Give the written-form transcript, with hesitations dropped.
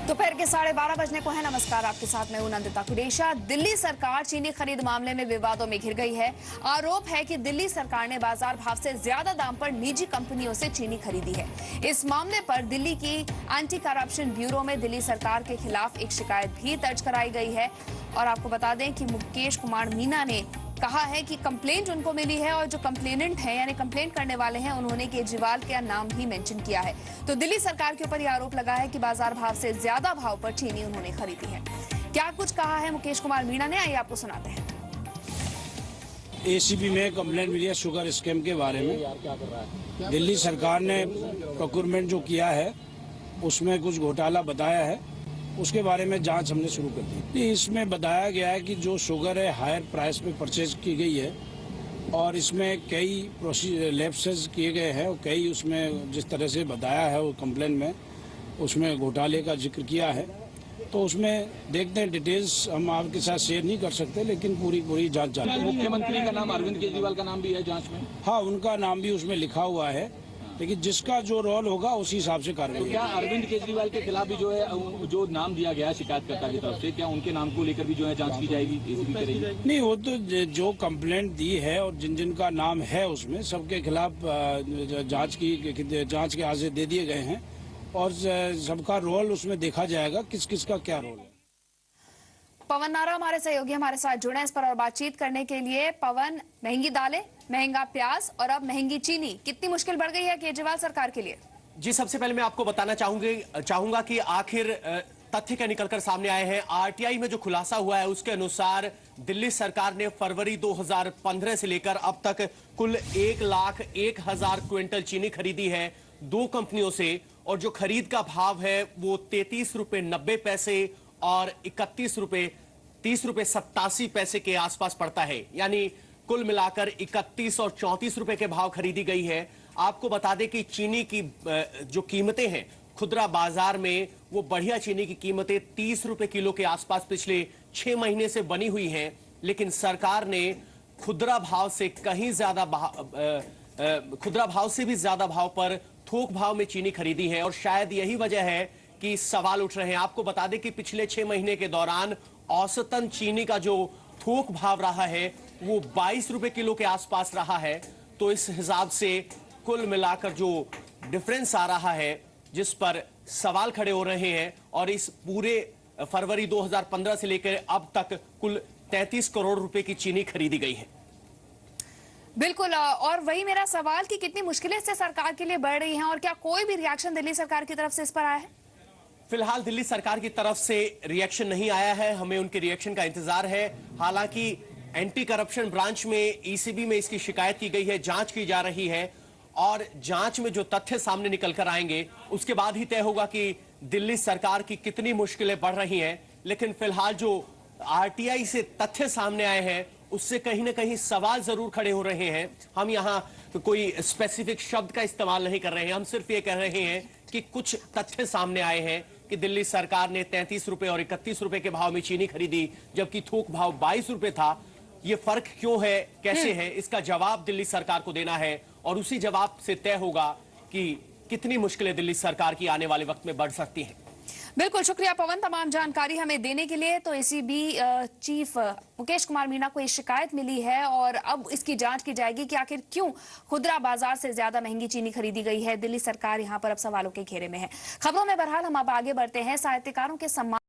दोपहर के 12:30 बजने को है। नमस्कार, आपके साथ मैं हूं नंदिता कुरेशा। दिल्ली सरकार चीनी खरीद मामले में विवादों में घिर गई है। आरोप है कि दिल्ली सरकार ने बाजार भाव से ज्यादा दाम पर निजी कंपनियों से चीनी खरीदी है। इस मामले पर दिल्ली की एंटी करप्शन ब्यूरो में दिल्ली सरकार के खिलाफ एक शिकायत भी दर्ज कराई गई है। और आपको बता दें कि मुकेश कुमार मीना ने कहा है कि कंप्लेंट उनको मिली है और जो कंप्लेनेंट है यानी कंप्लेंट करने वाले हैं उन्होंने केजरीवाल का नाम भी मेंशन किया है। तो दिल्ली सरकार के ऊपर यह आरोप लगा है कि बाजार भाव से ज्यादा भाव पर चीनी उन्होंने खरीदी है। क्या कुछ कहा है मुकेश कुमार मीना ने, आइए आपको सुनाते हैं। एसीबी में कंप्लेंट मिली है शुगर स्कैम के बारे में। दिल्ली सरकार ने प्रोक्योरमेंट जो किया है उसमें कुछ घोटाला बताया है, उसके बारे में जांच हमने शुरू कर दी। इसमें बताया गया है कि जो शुगर है हायर प्राइस पे परचेज की गई है और इसमें कई लैप्सेस किए गए हैं और कई उसमें जिस तरह से बताया है वो कंप्लेन में उसमें घोटाले का जिक्र किया है। तो उसमें देखते हैं, डिटेल्स हम आपके साथ शेयर नहीं कर सकते, लेकिन पूरी जांच जारी है। मुख्यमंत्री का नाम अरविंद केजरीवाल का नाम भी है जांच में? हाँ, उनका नाम भी उसमें लिखा हुआ है, लेकिन जिसका जो रोल होगा उसी हिसाब से कार्रवाई। तो क्या अरविंद केजरीवाल के खिलाफ भी जो है जो नाम दिया गया है शिकायतकर्ता की तरफ से, क्या उनके नाम को लेकर भी जो है जांच की जाएगी, एसीबी करेगी? नहीं, वो तो जो कंप्लेंट दी है और जिन का नाम है उसमें सबके खिलाफ जांच के आदेश दे दिए गए हैं और सबका रोल उसमें देखा जाएगा, किस किस का क्या रोल है। पवन नारा हमारे सहयोगी हमारे साथ जुड़े हैं इस पर और बातचीत करने के लिए। पवन, महंगी दालें, महंगा प्याज और अब महंगी चीनी, कितनी मुश्किल बढ़ गई है केजरीवाल सरकार के लिए? जी, सबसे पहले मैं आपको बताना चाहूंगा कि आखिर तथ्य क्या निकलकर सामने आए हैं। आरटीआई में जो खुलासा हुआ है उसके अनुसार दिल्ली सरकार ने फरवरी 2015 से लेकर अब तक कुल 1,01,000 क्विंटल चीनी खरीदी है दो कंपनियों से, और जो खरीद का भाव है वो 33 रुपए 90 पैसे और 31 रुपए 30 रुपए 87 पैसे के आसपास पड़ता है। यानी कुल मिलाकर 31 और 34 रुपए के भाव खरीदी गई है। आपको बता दें कि चीनी की जो कीमतें हैं खुदरा बाजार में, वो बढ़िया चीनी की कीमतें 30 रुपए किलो के आसपास पिछले 6 महीने से बनी हुई हैं, लेकिन सरकार ने खुदरा भाव से कहीं ज्यादा खुदरा भाव से भी ज्यादा भाव पर थोक भाव में चीनी खरीदी है। और शायद यही वजह है कि सवाल उठ रहे हैं। आपको बता दें कि पिछले 6 महीने के दौरान औसतन चीनी का जो थोक भाव रहा है वो 22 रुपए किलो के आसपास रहा है। तो इस हिसाब से कुल मिलाकर जो डिफरेंस आ रहा है, जिस पर सवाल खड़े हो रहे हैं, और इस पूरे फरवरी 2015 से लेकर अब तक कुल 33 करोड़ रुपए की चीनी खरीदी गई है। बिल्कुल, और वही मेरा सवाल कि कितनी मुश्किलें इससे सरकार के लिए बढ़ रही हैं और क्या कोई भी रिएक्शन दिल्ली सरकार की तरफ से इस पर आया है? फिलहाल दिल्ली सरकार की तरफ से रिएक्शन नहीं आया है, हमें उनके रिएक्शन का इंतजार है। हालांकि एंटी करप्शन ब्रांच में, ईसीबी में इसकी शिकायत की गई है, जांच की जा रही है और जांच में जो तथ्य सामने निकल कर आएंगे उसके बाद ही तय होगा कि दिल्ली सरकार की कितनी मुश्किलें बढ़ रही हैं। लेकिन फिलहाल जो आरटीआई से तथ्य सामने आए हैं उससे कहीं ना कहीं सवाल जरूर खड़े हो रहे हैं। हम यहाँ कोई स्पेसिफिक शब्द का इस्तेमाल नहीं कर रहे हैं, हम सिर्फ ये कह रहे हैं कि कुछ तथ्य सामने आए हैं कि दिल्ली सरकार ने 33 रुपए और 31 रुपए के भाव में चीनी खरीदी, जबकि थोक भाव 22 रुपए था। ये फर्क क्यों है, कैसे है, इसका जवाब दिल्ली सरकार को देना है और उसी जवाब से तय होगा कि कितनी मुश्किलें दिल्ली सरकार की आने वाले वक्त में बढ़ सकती हैं। बिल्कुल, शुक्रिया पवन तमाम जानकारी हमें देने के लिए। तो एसीबी चीफ मुकेश कुमार मीना को ये शिकायत मिली है और अब इसकी जांच की जाएगी कि आखिर क्यों खुदरा बाजार से ज्यादा महंगी चीनी खरीदी गई है। दिल्ली सरकार यहां पर अब सवालों के घेरे में है। खबरों में बहरहाल हम अब आगे बढ़ते हैं। साहित्यकारों के सम्मान